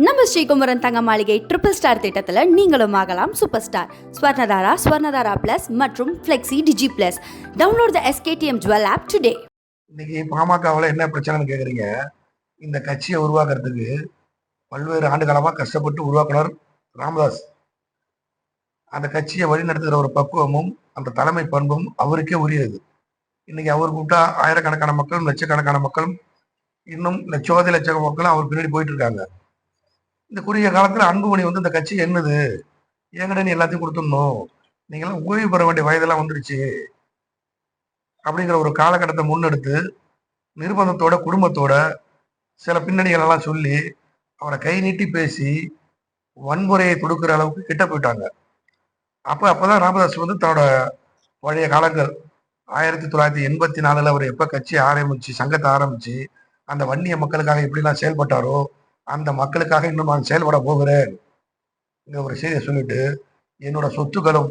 நம்ம ஸ்ரீகுமரன் தங்க மாளிகை ட்ரிபிள் ஸ்டார் திட்டத்தில் நீங்களும் ஆகலாம் சூப்பர் ஸ்டார். ஸ்வர்ணதாரா பிளஸ் மற்றும் flexi digi plus. Download the SKDM jewel app today. இன்னைக்கு பாமகவில் என்ன பிரச்சனைன்னு கேட்குறீங்க. இந்த கட்சியை உருவாக்குறதுக்கு பல்வேறு ஆண்டு காலமாக கஷ்டப்பட்டு உருவாக்குனர் ராமதாஸ். அந்த கட்சியை வழிநடத்துகிற ஒரு பக்குவமும் அந்த தலைமை பண்பும் அவருக்கே உரியது. இன்னைக்கு அவர் கூப்பிட்டா ஆயிரக்கணக்கான மக்களும் லட்சக்கணக்கான மக்களும் இன்னும் லட்சோதி லட்ச மக்களும் அவர் பின்னாடி போயிட்டு இருக்காங்க. இந்த குறுகிய காலத்துல அன்புமணி இந்த கட்சி என்னது, எங்கட நீ எல்லாத்தையும் கொடுத்துடணும், நீங்களாம் ஓய்வு பெற வேண்டிய வயதெல்லாம் வந்துடுச்சு அப்படிங்கிற ஒரு காலகட்டத்தை முன்னெடுத்து நிர்பந்தத்தோட குடும்பத்தோட சில பின்னணிகள் எல்லாம் சொல்லி அவரை கை நீட்டி பேசி வன்முறையை கொடுக்குற அளவுக்கு கிட்ட போயிட்டாங்க. அப்பதான் ராமதாஸ் தன்னோட பழைய காலங்கள் 1984 அவர் எப்ப கட்சி ஆரம்பிச்சு சங்கத்தை ஆரம்பிச்சு அந்த வன்னிய மக்களுக்காக எப்படிலாம் செயல்பட்டாரோ அந்த மக்களுக்காக இன்னும் நான் செயல்பட போகிறேன் ஒரு செய்தியை சொல்லிட்டு, என்னோட சொத்துக்களும்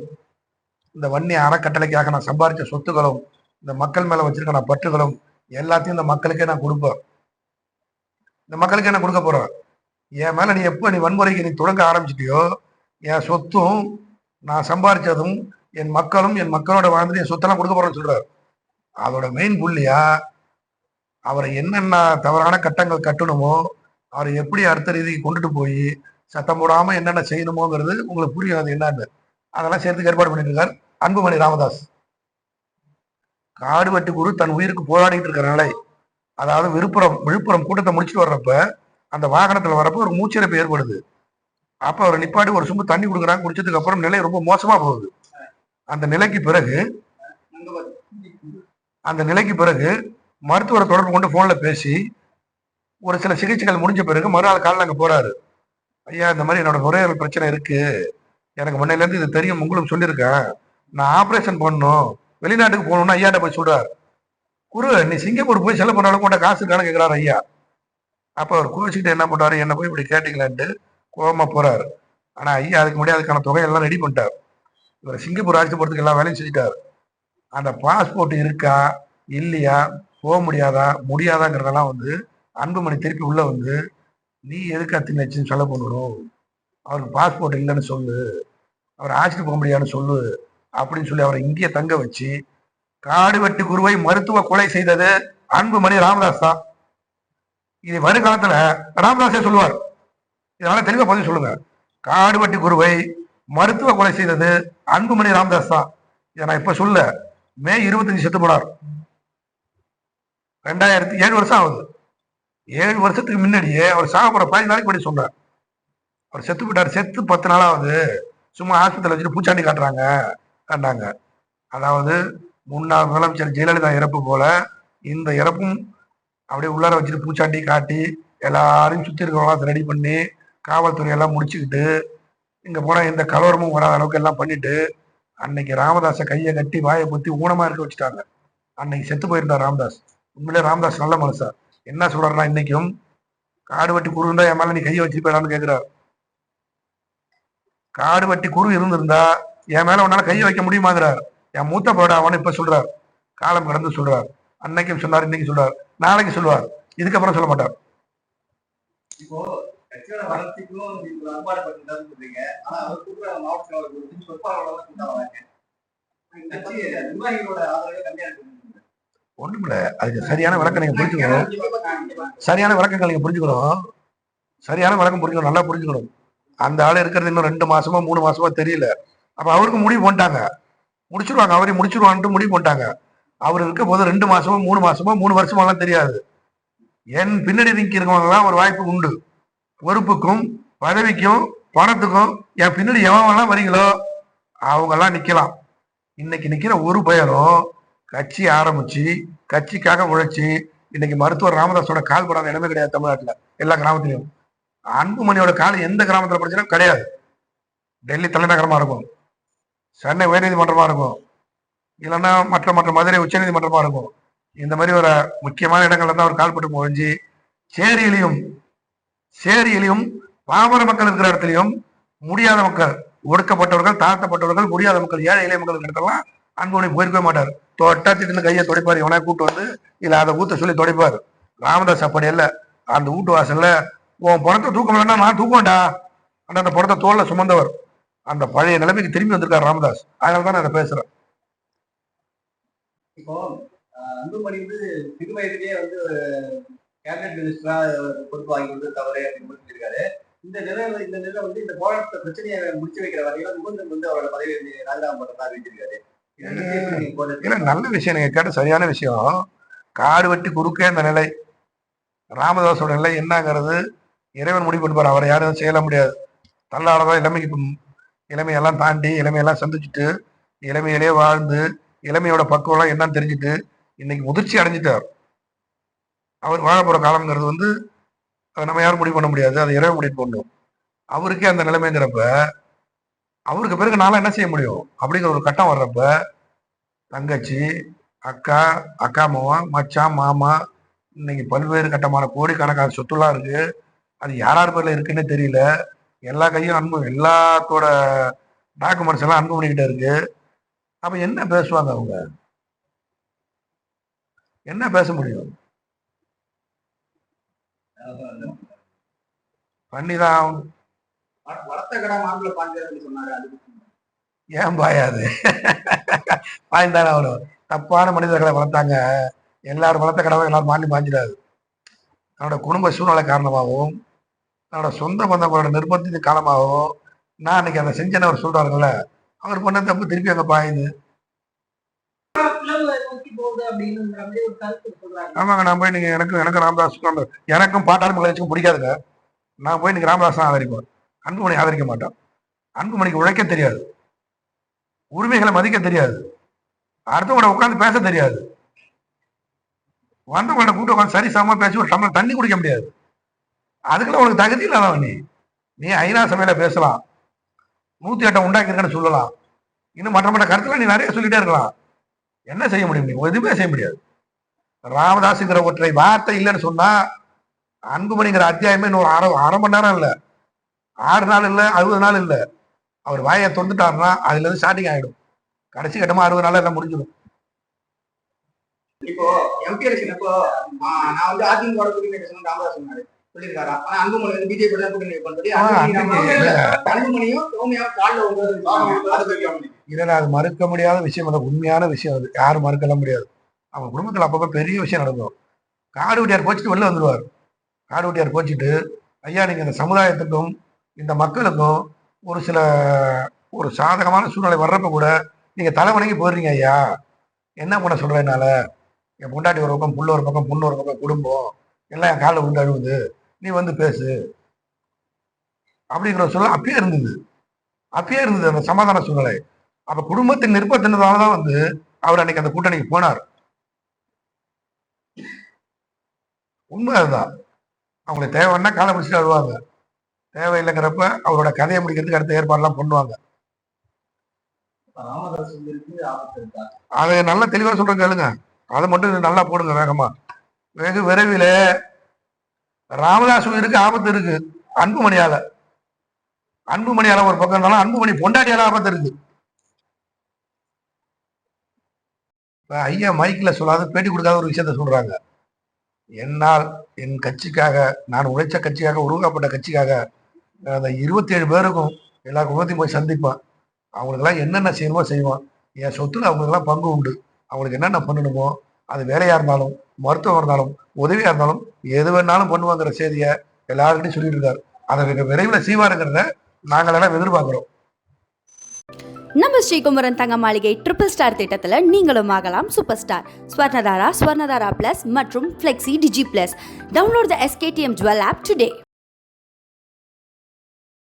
இந்த வன்னிய அறக்கட்டளைக்காக நான் சம்பாதிச்ச சொத்துக்களும் இந்த மக்கள் மேல வச்சிருக்க நான் பற்றுகளும் எல்லாத்தையும் இந்த மக்களுக்கே நான் கொடுப்பேன். இந்த மக்களுக்கே நான் கொடுக்க போறேன். என் மேல நீ எப்போ நீ வன்முறைக்கு நீ தொடங்க ஆரம்பிச்சிட்டியோ, என் சொத்தும் நான் சம்பாதிச்சதும் என் மக்களும் என் மக்களோட வாழ்ந்து என் சொத்தெல்லாம் கொடுக்க போறேன்னு சொல்றாரு. அதோட மெயின் புள்ளியா அவரை என்னென்ன தவறான கட்டங்கள் கட்டணுமோ அவரை எப்படி அர்த்த ரீதிக்கு கொண்டுட்டு போய் சத்தம் போடாம என்னென்ன செய்யணுமோங்கிறது உங்களுக்கு புரியும். அது என்னன்னு அதெல்லாம் சேர்த்துக்கு ஏற்பாடு பண்ணிட்டு இருக்கார் அன்புமணி ராமதாஸ். காடு வெட்டி குரு தன் உயிருக்கு போராடிட்டு இருக்கிற நிலை, அதாவது விழுப்புரம் கூட்டத்தை முடிச்சுட்டு வர்றப்ப அந்த வாகனத்துல வரப்ப ஒரு மூச்சிறப்பு ஏற்படுது. அப்ப அவர் நிப்பாட்டி ஒரு சும்மா தண்ணி கொடுக்குறாங்க. குடிச்சதுக்கு அப்புறம் நிலை ரொம்ப மோசமா போகுது. அந்த நிலைக்கு பிறகு மருத்துவரை தொடர்பு கொண்டு போன்ல பேசி ஒரு சில சிகிச்சைகள் முடிஞ்ச பிறகு மறுநாள் காலையில் அங்கே போறாரு. ஐயா, இந்த மாதிரி என்னோட நுரையீரல் பிரச்சனை இருக்கு, எனக்கு முன்னையிலேருந்து இது தெரியும், உங்களுக்கு சொல்லியிருக்கேன், நான் ஆப்ரேஷன் பண்ணணும், வெளிநாட்டுக்கு போகணும்னு ஐயாட்ட போய் சொல்றாரு. குரு, நீ சிங்கப்பூர் போய் செலவு பண்ணாலும் கொண்ட காசு இருக்கான்னு கேட்கிறாரு ஐயா. அப்ப அவர் கோச்சிக்கிட்டு என்ன பண்றாரு, என்ன போய் இப்படி கேட்டீங்களான்ட்டு கோபமா போறாரு. ஆனா ஐயா அதுக்கு முன்னாடி அதுக்கான தொகையெல்லாம் ரெடி பண்ணிட்டார். இவர் சிங்கப்பூர் அழைச்சு போறதுக்கு எல்லா வேலையும் செஞ்சுட்டாரு. அந்த பாஸ்போர்ட் இருக்கா இல்லையா, போக முடியாதாங்கிறதெல்லாம் அன்புமணி திருப்பி உள்ள நீ எதுக்கு அத்தினச்சுன்னு சொல்ல பண்ணணும், அவருக்கு பாஸ்போர்ட் இல்லைன்னு சொல்லு, அவர் ஆட்சிட்டு போக முடியாதுன்னு சொல்லு அப்படின்னு சொல்லி அவரை இங்கேயே தங்க வச்சு காடு வெட்டி குருவை மருத்துவ கொலை செய்தது அன்புமணி ராமதாஸ் தான். இது வருகாலத்துல ராமதாஸே சொல்லுவார். இதனால தெளிவா பதில் சொல்லுங்க. காடு வெட்டி குருவை மருத்துவ கொலை செய்தது அன்புமணி ராமதாஸ் தான். இதை நான் இப்ப சொல்ல, மே 25 செத்து போனார். 2007 வருஷம் ஆகுது. 7 வருஷத்துக்கு முன்னாடியே அவர் சாக போற 15 நாளைக்கு முன்னாடி சொன்னார். அவர் செத்து போயிட்டார். செத்து 10 நாளாவது சும்மா ஆஸ்பத்திரியில் வச்சுட்டு பூச்சாண்டி காட்டினாங்க. அதாவது முன்னாள் முதலமைச்சர் ஜெயலலிதா இறப்பு போல இந்த இறப்பும் அப்படியே உள்ளார வச்சுட்டு பூச்சாண்டி காட்டி எல்லாரையும் சுத்தி இருக்கிறவங்களாம் ரெடி பண்ணி காவல்துறையெல்லாம் முடிச்சுக்கிட்டு இங்க போனா எந்த கலவரமும் வராத அளவுக்கு எல்லாம் பண்ணிட்டு அன்னைக்கு ராமதாஸை கையை கட்டி வாயை பொத்தி ஊனமா இருக்க வச்சுட்டாங்க. அன்னைக்கு செத்து போயிருந்தார் ராமதாஸ். உண்மையிலே ராமதாஸ் நல்ல மனுஷா. என்ன சொல்றாருன்னா, இன்னைக்கும் காடு வெட்டி குரு இருந்தா என் மேல நீ கையை வச்சிருப்பான்னு கேட்கிறார். காடு வெட்டி குரு இருந்திருந்தா என் மேல உன்னால கையை வைக்க முடியுமாங்கிறார். என் மூத்த போடா அவனு இப்ப சொல்றார், காலம் கடந்து சொல்றார். அன்னைக்கும் சொன்னார், இன்னைக்கு சொல்றார், நாளைக்கு சொல்லுவார், இதுக்கப்புறம் சொல்ல மாட்டார். இப்போ கட்சியோட வளர்ச்சிக்கும் சொல்றீங்க, ஆனா அவர் மாவட்ட நிர்வாகிகளோட ஆதரவு கம்மியா இருக்கு. ஒண்ணுமில்ல, அதுக்கு சரியான விளக்கம் நீங்க புரிஞ்சுக்கணும். சரியான விளக்கங்கள் நீங்க புரிஞ்சுக்கணும். சரியான விளக்கம் புரிஞ்சுக்கணும், நல்லா புரிஞ்சுக்கணும். அந்த ஆள் இருக்கிறது இன்னும் 2 மாசமா 3 மாசமா தெரியல. அப்ப அவருக்கு முடிவு பண்ணிட்டாங்க, முடிச்சிருவாங்க, அவரையும் முடிச்சிருவான்ட்டு முடிவு பண்ணிட்டாங்க. அவர் இருக்க போது 2 மாசமா 3 மாசமா 3 வருஷமாலாம் தெரியாது. என் பின்னாடி இருக்கவங்கலாம் ஒரு வாய்ப்பு உண்டு. பொறுப்புக்கும் பதவிக்கும் பணத்துக்கும் என் பின்னாடி எவெல்லாம் வரீங்களோ அவங்கெல்லாம் நிக்கலாம். இன்னைக்கு நிக்கிற ஒரு பெயரும் கட்சி ஆரம்பிச்சு கட்சிக்காக உழைச்சி இன்னைக்கு மருத்துவர் ராமதாஸோட கால் படாத இடமே கிடையாது தமிழ்நாட்டுல. எல்லா கிராமத்திலையும் அன்புமணியோட கால் எந்த கிராமத்துல படிச்சாலும் கிடையாது. டெல்லி தலைநகரமா இருக்கும், சென்னை உயர்நீதிமன்றமா இருக்கும், இல்லைன்னா மற்ற மதுரை உச்ச நீதிமன்றமா இருக்கும். இந்த மாதிரி ஒரு முக்கியமான இடங்கள்ல தான் அவர் கால்பட்டு முடிஞ்சு சேரியிலையும் பாமர மக்கள் இருக்கிற இடத்துலையும் முடியாத மக்கள், ஒடுக்கப்பட்டவர்கள், தாழ்த்தப்பட்டவர்கள், முடியாத மக்கள், ஏழை இளைய மக்கள் இடத்தெல்லாம் அன்புமணி போயிருக்கவே மாட்டார். தொட்டா திட்டு கையை தொடைப்பார். எவனா கூட்டு இல்ல அதை ஊத்த சொல்லி தொடைப்பார். ராமதாஸ் அப்படி இல்ல, அந்த வீட்டு வாசல்ல உன் பணத்தை தூக்க வேண்டாம், நான் தூக்குவேன்டா. ஆனா அந்த பணத்தை தோல்ல சுமந்தவர் அந்த பழைய நிலைமைக்கு திரும்பி வந்திருக்காரு ராமதாஸ். அதனால தான் நான் இதை பேசுறேன். இப்போ அன்புமணி வந்து சிறு வயதிலேயே வந்து கேபினட் மினிஸ்டரா பொறுப்பு வாங்கி வந்து தவறு அப்படின்னு சொல்லியிருக்காரு. இந்த நிலை வந்து இந்த போராட்ட பிரச்சனையை முடிச்சு வைக்கிற வகையில முகுந்தன் வந்து அவரோட பதவியை ராஜினாமா பண்றதா அறிவிச்சிருக்காரு. இல்ல, நல்ல விஷயம், நீங்க கேட்ட சரியான விஷயம். காடு வெட்டி குறுக்கே இந்த நிலை, ராமதாஸோட நிலை என்னங்கிறது இறைவன் முடிவு பண்ணுவார். அவரை யாரும் செய்யல முடியாது. தள்ளாடதான் இளமைக்கு இளமையெல்லாம் தாண்டி இளமையெல்லாம் சந்திச்சுட்டு இளமையிலே வாழ்ந்து இளமையோட பக்குவம்லாம் என்னன்னு தெரிஞ்சுட்டு இன்னைக்கு முதிர்ச்சி அடைஞ்சிட்டார். அவர் வாழ போற காலம்ங்கிறது வந்து அதை நம்ம யாரும் முடிவு பண்ண முடியாது, அதை இறைவன் முடிவு பண்ணும். அவருக்கே அந்த நிலைமைங்கிறப்ப அவருக்கு பிறகு நாளா என்ன செய்ய முடியும் அப்படிங்கிற ஒரு கட்டம் வர்றப்ப தங்கச்சி, அக்கா, அக்கா மாமா, மச்சான், மாமா, இன்னைக்கு பல்வேறு கட்டமான கோடிக்கணக்கான சொத்துலாம் இருக்கு. அது யார் பேர்ல இருக்குன்னு தெரியல. எல்லா கையும் அன்பு, எல்லாத்தோட டாக்குமெண்ட்ஸ் எல்லாம் அன்பு பண்ணிக்கிட்டே இருக்கு. அப்ப என்ன பேசுவாங்க அவங்க? என்ன பேச முடியும்? பண்ணிதான். வளர்த்த கடை மாப்பிள்ள பாஞ்சாரு சொன்னாரு. அதுக்கு ஏன் பாயாது? பாய்ந்தானே அவ்வளவு தப்பான மனிதர்களை வளர்த்தாங்க. எல்லாரும் வளர்த்த கடவை எல்லாரும் மாறி பாஞ்சிடாது. தன்னோட குடும்ப சூழ்நிலை காரணமாகவும் தன்னோட சொந்த பந்தங்களோட நிர்பந்தத்தின் காலமாகவும் நான் அன்னைக்கு அதை செஞ்சேன்னு அவர் சொல்றாருல்ல, அவர் பண்ண தப்பு திருப்பி அங்க பாயுது. ஆமாங்க, நான் போய் நீங்க எனக்கு ராமதாஸ் எனக்கும் பாட்டாளி மகளுக்கும் பிடிக்காதுங்க. நான் போய் இன்னைக்கு ராமதாஸ் தான் ஆதரிப்பேன். அன்புமணி ஆதரிக்க மாட்டேன். அன்புமணிக்கு உழைக்க தெரியாது, உரிமைகளை மதிக்க தெரியாது, அடுத்தவங்கள உட்காந்து பேச தெரியாது, வந்தவங்கள கூட்ட உட்காந்து சரி சமமா பேசி ஒரு டம்ளர் தண்ணி குடிக்க முடியாது. அதுக்கெல்லாம் உனக்கு தகுதி இல்லாதவன் நீ ஐநா சபையில பேசலாம், 108 உண்டாக்கிருக்கன்னு சொல்லலாம், இன்னும் மற்ற கருத்துல நீ நிறைய சொல்லிட்டே இருக்கலாம். என்ன செய்ய முடியும்? நீ எதுவுமே செய்ய முடியாது. ராமதாஸுங்கிற ஒற்றை வார்த்தை இல்லைன்னு சொன்னா அன்புமணிங்கிற அத்தியாயமே இன்னொரு அரை மணி நேரம் இல்ல, 6 நாள் இல்ல, 60 நாள் இல்ல. அவர் வாயை தொந்துட்டாருன்னா அதுல இருந்து ஸ்டார்டிங் ஆயிடும். கடைசி கட்டமா 60 நாள் எல்லாம் முடிஞ்சிடும். இப்போ எம்பி எலெக்ஷன் அப்போ நான் வந்து அதிமுக கூட்டணி ராமதாஸ் சொன்னாரு சொல்லியிருக்காரா? ஆனா அன்புமணி வந்து பிஜேபி தான் கூட்டணி பண்ணி அன்புமணியும் சௌமியாவும் காலில் இல்ல, அது மறுக்க முடியாத விஷயம், அது உண்மையான விஷயம். அது யாரும் மறுக்கலாம் முடியாது. அவங்க குடும்பத்துல அப்பப்ப பெரிய விஷயம் நடக்கும். காடு வெட்டியார் போச்சுட்டு வெளில வந்துடுவார். காடு வெட்டியார் போச்சுட்டு, ஐயா நீங்க இந்த சமுதாயத்துக்கும் இந்த மக்களுக்கும் ஒரு சாதகமான சூழ்நிலை வர்றப்ப கூட நீங்க தலைவணங்கி போயிடுறீங்க. ஐயா என்ன பண்ண சொல்றதுனால என் பொண்டாட்டி ஒரு பக்கம், புள்ள ஒரு பக்கம், பொண்ணு ஒரு பக்கம், குடும்பம் எல்லாம் என் காலில் விழுந்து அழுவுது, நீ வந்து பேசு அப்படிங்கிற சொல்ல அப்பயே இருந்தது அந்த சமாதான சூழ்நிலை. அப்ப குடும்பத்தின் நிர்பந்தத்தினாலதான் வந்து அவர் அன்னைக்கு அந்த கூட்டணிக்கு போனார். உண்மை அதுதான். அவங்களுக்கு தேவைன்னா காலை பிடிச்சிட்டு வருவாங்க, தேவையில்லைங்கிறப்ப அவரோட கதையை முடிக்கிறதுக்கு அடுத்த ஏற்பாடுலாம் பண்ணுவாங்க. அதை நல்லா தெளிவா சொல்றேன் கேளுங்க. அதை மட்டும் நல்லா போடுங்க வேகமா. வெகு விரைவில் ராமதாஸ் உயிருக்கு ஆபத்து இருக்கு. அன்புமணியால ஒரு பக்கம் இருந்தாலும் அன்புமணி பொண்டாட்டியால ஆபத்து இருக்கு. ஐயா மைக்ல சொல்லாத, பேட்டி கொடுக்காத ஒரு விஷயத்த சொல்றாங்க. என்னால் என் கட்சிக்காக, நான் உழைச்ச கட்சிக்காக, உருவாக்கப்பட்ட கட்சிக்காக அந்த 27 பேருக்கும் எல்லா குடும்பத்தையும் போய் சந்திப்பேன். அவங்களுக்கெல்லாம் என்னென்ன செய்யணுமோ செய்வான். என் சொத்துல அவங்களுக்கெல்லாம் பங்கு உண்டு. அவங்களுக்கு என்னென்ன பண்ணணுமோ, அது வேலையா இருந்தாலும், மருத்துவம் இருந்தாலும், உதவியா இருந்தாலும், எது வேணாலும் பண்ணுவாங்கிற செய்தியை எல்லாருக்கிட்டையும் சொல்லிட்டு இருக்காரு. அதை விரைவில் செய்வாருங்கிறத நாங்கள் எல்லாம் எதிர்பார்க்கிறோம். நம்ம ஸ்ரீகுமரன் தங்க மாளிகை ட்ரிபிள் ஸ்டார் திட்டத்தில் நீங்களும் ஆகலாம் super star. Swarnadhara, Swarnadhara plus மற்றும் flexi digi plus. Download the SKTM Jewel app today.